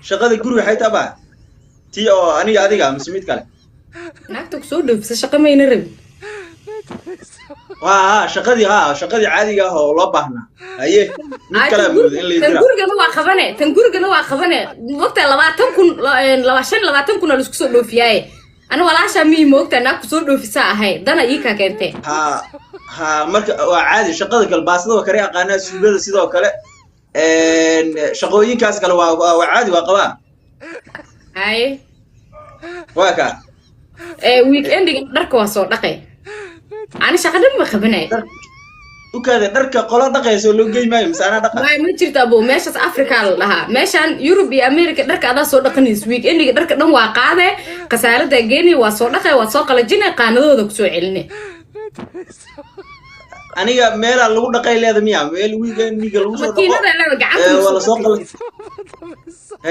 shaqada guriga waxay tahay tii oo aniga adiga mid kale naagta ku soo dhoofisa shaqo mayna rabin shaqadii caadiga ah oo loo baahnaa haye mid kale awood in la tan gurigana waa qabane waqti 20,000 la isku soo dhoofiyay ana walaasha mii moogta naag ku soo dhoofisa ahay dana ii ka keentay marka waa caadi shaqada kale baasada kare aqaana suugada sidoo kale shaqooyinkaas kale waa caadi waa qabaa haye waa ka weekendiga dharka waa soo dhaqay ani shaqada ma qabanay ukaada dharka qola dhaqayso loo geeymayo misaana dhaqa ma jirto abo meeshas Afrika la dhahaa meeshan Europe iyo America dharka adaa soo dhaqanayso weekendiga dharka dhan waa qaade qasaarada geeni waa soo dhaqay waa soo qalajinay qaanadooda ku soo celinay aniga meel lagu dhaqay leedahay miya meel weekendiga lagu soo dhaqo makiinada la gacanta wala soo qalay